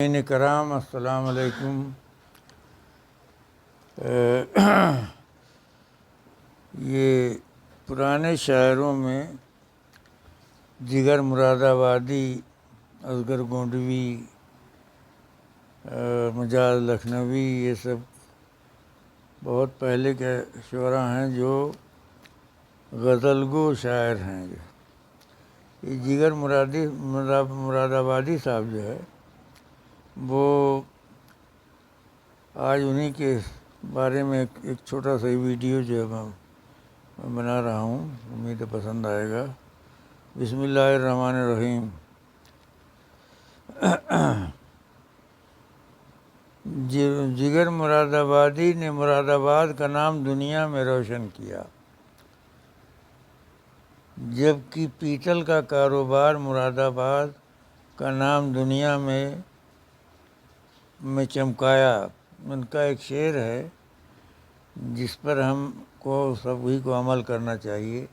کرام السلام علیکم۔ یہ پرانے شاعروں میں جگر مراد آبادی، اصغر گونڈوی، مجاز لکھنوی، یہ سب بہت پہلے کے شعراء ہیں جو غزل گو شاعر ہیں۔ یہ جگر مراد آبادی صاحب جو ہے وہ آج انہی کے بارے میں ایک چھوٹا سا ویڈیو جو ہے میں بنا رہا ہوں، امید پسند آئے گا۔ بسم اللہ الرحمن الرحیم۔ جگر مراد آبادی نے مراد آباد کا نام دنیا میں روشن کیا، جبکہ پیتل کا کاروبار مراد آباد کا نام دنیا میں چمکایا۔ ان کا ایک شعر ہے جس پر ہم کو سبھی کو عمل کرنا چاہیے۔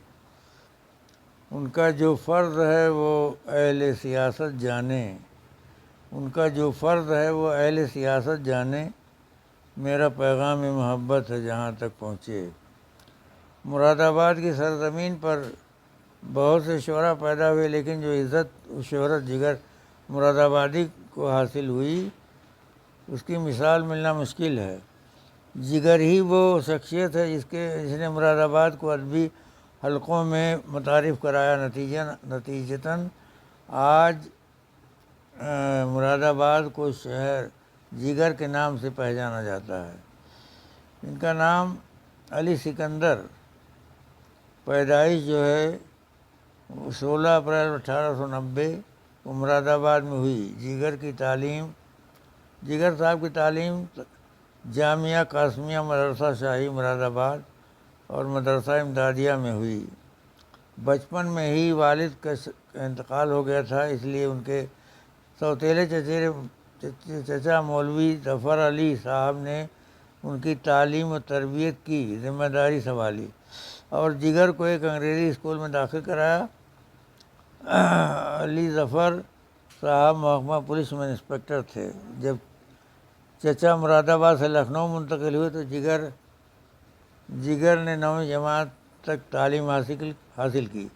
ان کا جو فرض ہے وہ اہل سیاست جانے، ان کا جو فرض ہے وہ اہل سیاست جانے، میرا پیغام محبت ہے جہاں تک پہنچے۔ مراد آباد کی سرزمین پر بہت سے شعراء پیدا ہوئے، لیکن جو عزت و شہرت جگر مراد آبادی کو حاصل ہوئی اس کی مثال ملنا مشکل ہے۔ جگر ہی وہ شخصیت ہے جس نے مراد آباد کو ادبی حلقوں میں متعارف کرایا۔ نتیجتاً آج مراد آباد کو شہر جگر کے نام سے پہچانا جاتا ہے۔ ان کا نام علی سکندر، پیدائش جو ہے 16 اپریل 1890 کو مراد آباد میں ہوئی۔ جگر صاحب کی تعلیم جامعہ قاسمیہ مدرسہ شاہی مراد آباد اور مدرسہ امدادیہ میں ہوئی۔ بچپن میں ہی والد کا انتقال ہو گیا تھا، اس لیے ان کے سوتیلے چچا مولوی ظفر علی صاحب نے ان کی تعلیم و تربیت کی ذمہ داری سنبھالی اور جگر کو ایک انگریزی اسکول میں داخل کرایا۔ علی ظفر صاحب محکمہ پولیس میں انسپکٹر تھے۔ جب چچا مراد آباد سے لکھنؤ منتقل ہوئے تو جگر نے 9ویں جماعت تک تعلیم حاصل کی۔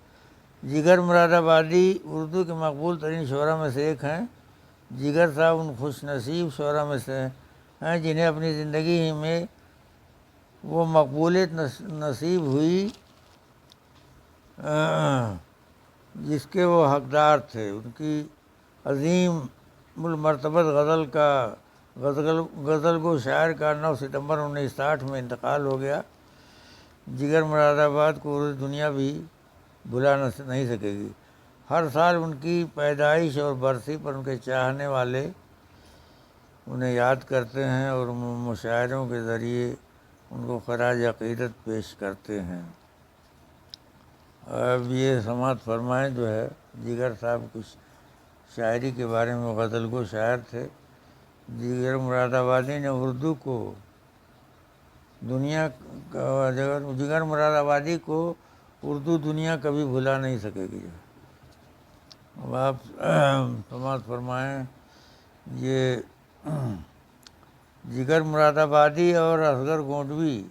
جگر مراد آبادی اردو کے مقبول ترین شعراء میں سے ایک ہیں۔ جگر صاحب ان خوش نصیب شعراء میں سے ہیں جنہیں اپنی زندگی ہی میں وہ مقبولیت نصیب ہوئی جس کے وہ حقدار تھے۔ ان کی عظیم المرتبت غزل گو شاعر کا 9 ستمبر 1960 میں انتقال ہو گیا۔ جگر مراد آباد کو دنیا بھی بھلا نہیں سکے گی۔ ہر سال ان کی پیدائش اور برسی پر ان کے چاہنے والے انہیں یاد کرتے ہیں اور مشاعروں کے ذریعے ان کو خراج عقیدت پیش کرتے ہیں۔ اب یہ سماعت فرمائیں جو ہے جگر صاحب کی شاعری کے بارے میں۔ غزل گو شاعر تھے۔ جگر مراد آبادی نے اردو کو جگر مراد آبادی کو اردو دنیا کبھی بھلا نہیں سکے گی۔ اب آپ سماعت فرمائیں۔ یہ جگر مراد آبادی اور اصغر گونڈوی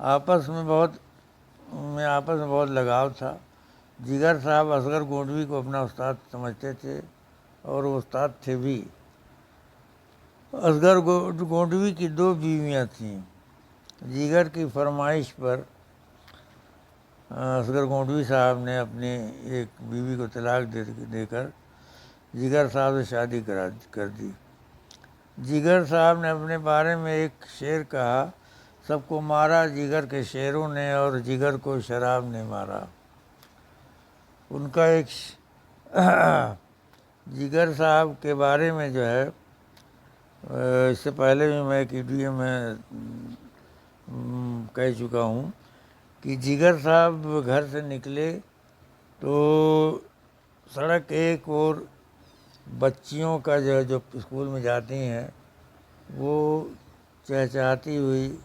آپس میں بہت لگاؤ تھا۔ جگر صاحب اصغر گونڈوی کو اپنا استاد سمجھتے تھے اور وہ استاد تھے بھی۔ اصغر گونڈوی کی 2 بیویاں تھیں۔ جگر کی فرمائش پر اصغر گونڈوی صاحب نے اپنی ایک بیوی کو طلاق دے کر جگر صاحب سے شادی کر دی۔ جگر صاحب نے اپنے بارے میں ایک شعر کہا، سب کو مارا جگر کے شعروں نے اور جگر کو شراب نے مارا۔ ان کا ایک جگر صاحب کے بارے میں جو ہے اس سے پہلے بھی میں ایک ویڈیو میں کہہ چکا ہوں کہ جگر صاحب گھر سے نکلے تو سڑک ایک اور بچیوں کا جو اسکول میں جاتی ہیں وہ چہچہاتی ہوئی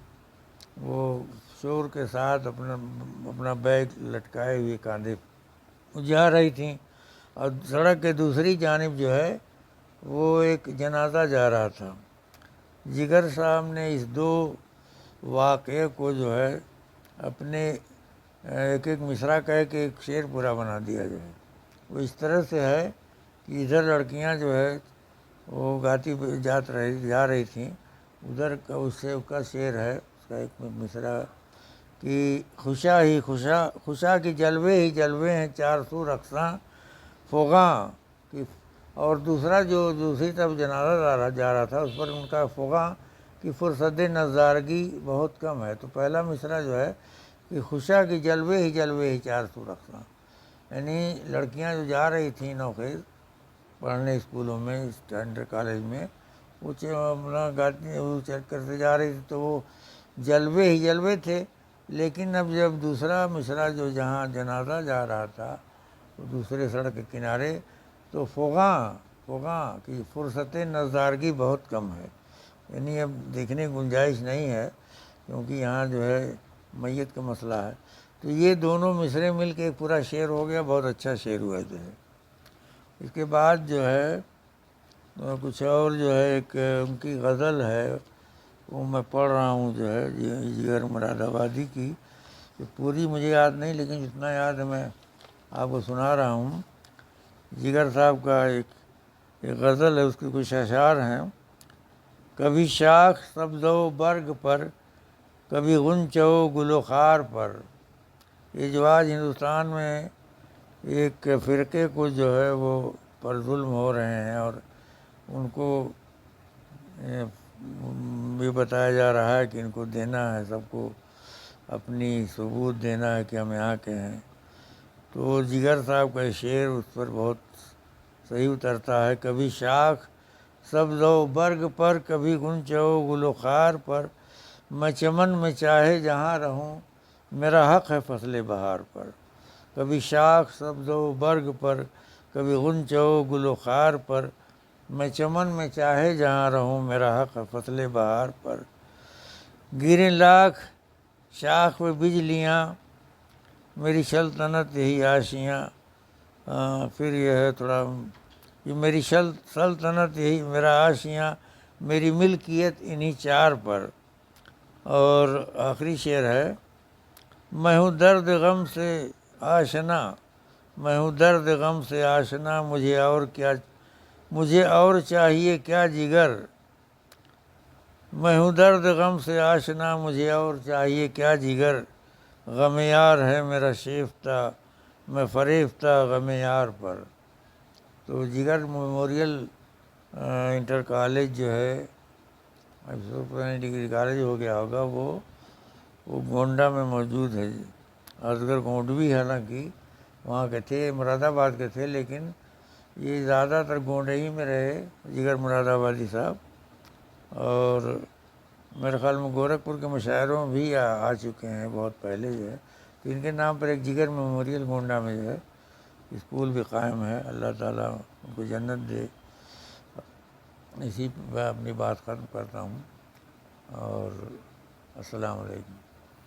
وہ شور کے ساتھ اپنا بیگ لٹکائے ہوئے کاندھے جا رہی تھیں اور سڑک کے دوسری جانب جو ہے وہ ایک جنازہ جا رہا تھا۔ جگر صاحب نے اس دو واقعے کو جو ہے اپنے ایک ایک مصرع کہہ کے ایک شعر پورا بنا دیا جو ہے۔ وہ اس طرح سے ہے کہ ادھر لڑکیاں جو ہے وہ گاتی جا رہی تھیں، ادھر کا اس کا شعر ہے، اس کا ایک مصرع کہ خوشا ہی خوشا کی جلوے ہی جلوے ہیں چار سو رقصاں فغاں کی، اور دوسرا جو دوسری طرف جنازہ جا رہا تھا اس پر ان کا فغاں کی فرصت نظارگی بہت کم ہے۔ تو پہلا مصرع جو ہے کہ خوشا کی جلوے ہی چار سو رقصاں، یعنی لڑکیاں جو جا رہی تھیں نوخیز پڑھنے اسکولوں میں، انٹر کالج میں، وہ اپنا گاتی وہ چیک کرتے جا رہی تھی تو وہ جلوے ہی جلوے تھے۔ لیکن اب جب دوسرا مصرع جو جہاں جنازہ جا رہا تھا دوسرے سڑک کے کنارے، تو فغاں کی فرصت نظارگی بہت کم ہے، یعنی اب دیکھنے کی گنجائش نہیں ہے کیونکہ یہاں جو ہے میت کا مسئلہ ہے۔ تو یہ دونوں مصرعے مل کے ایک پورا شعر ہو گیا، بہت اچھا شعر ہوا جو ہے۔ اس کے بعد جو ہے کچھ اور جو ہے ایک ان کی غزل ہے، وہ میں پڑھ رہا ہوں جو ہے جگر مراد آبادی کی، کہ پوری مجھے یاد نہیں لیکن جتنا یاد ہے میں آپ کو سنا رہا ہوں۔ جگر صاحب کا ایک غزل ہے، اس کے کچھ اشعار ہیں۔ کبھی شاخ سبز و برگ پر، کبھی غنچہ و گل و خار پر، یہ جو آج ہندوستان میں ایک فرقے کو جو ہے وہ پر ظلم ہو رہے ہیں اور ان کو یہ بتایا جا رہا ہے کہ ان کو دینا ہے، سب کو اپنی ثبوت دینا ہے کہ ہم یہاں کے ہیں، تو جگر صاحب کا شعر اس پر بہت صحیح اترتا ہے۔ کبھی شاخ سبز و برگ پر، کبھی غنچہ و گل و خار پر، میں چمن میں چاہے جہاں رہوں میرا حق ہے فصل بہار پر۔ کبھی شاخ سبز و برگ پر، کبھی غنچہ و گل و خار پر، میں چمن میں چاہے جہاں رہوں میرا حق ہے فصل بہار پر۔ گریں لاکھ شاخ و بجلیاں میری سلطنت یہی آشیاں، پھر یہ ہے تھوڑا یہ میری سلطنت یہی میرا آشیاں، میری ملکیت انہی چار پر۔ اور آخری شعر ہے، میں ہوں درد غم سے آشنا، میں ہوں درد غم سے آشنا، مجھے اور چاہیے کیا جگر، میں ہوں درد غم سے آشنا، مجھے اور چاہیے کیا جگر، غم یار ہے میرا شیفتہ، میں فریفتہ غم یار پر۔ تو جگر میموریل انٹر کالج جو ہے ڈگری کالج ہو گیا ہوگا، وہ گونڈہ میں موجود ہے۔ اصغر گونڈوی حالانکہ وہاں کے تھے، مراد آباد کے تھے، لیکن یہ زیادہ تر گونڈے ہی میں رہے جگر مراد آبادی صاحب، اور میرے خیال میں گورکھپور کے مشاعروں میں بھی آ چکے ہیں بہت پہلے جو ہے۔ تو ان کے نام پر ایک جگر میموریل گونڈہ میں جو ہے اسکول بھی قائم ہے، اللہ تعالیٰ ان کو جنت دے۔ اسی پہ میں اپنی بات ختم کرتا ہوں، اور السلام علیکم۔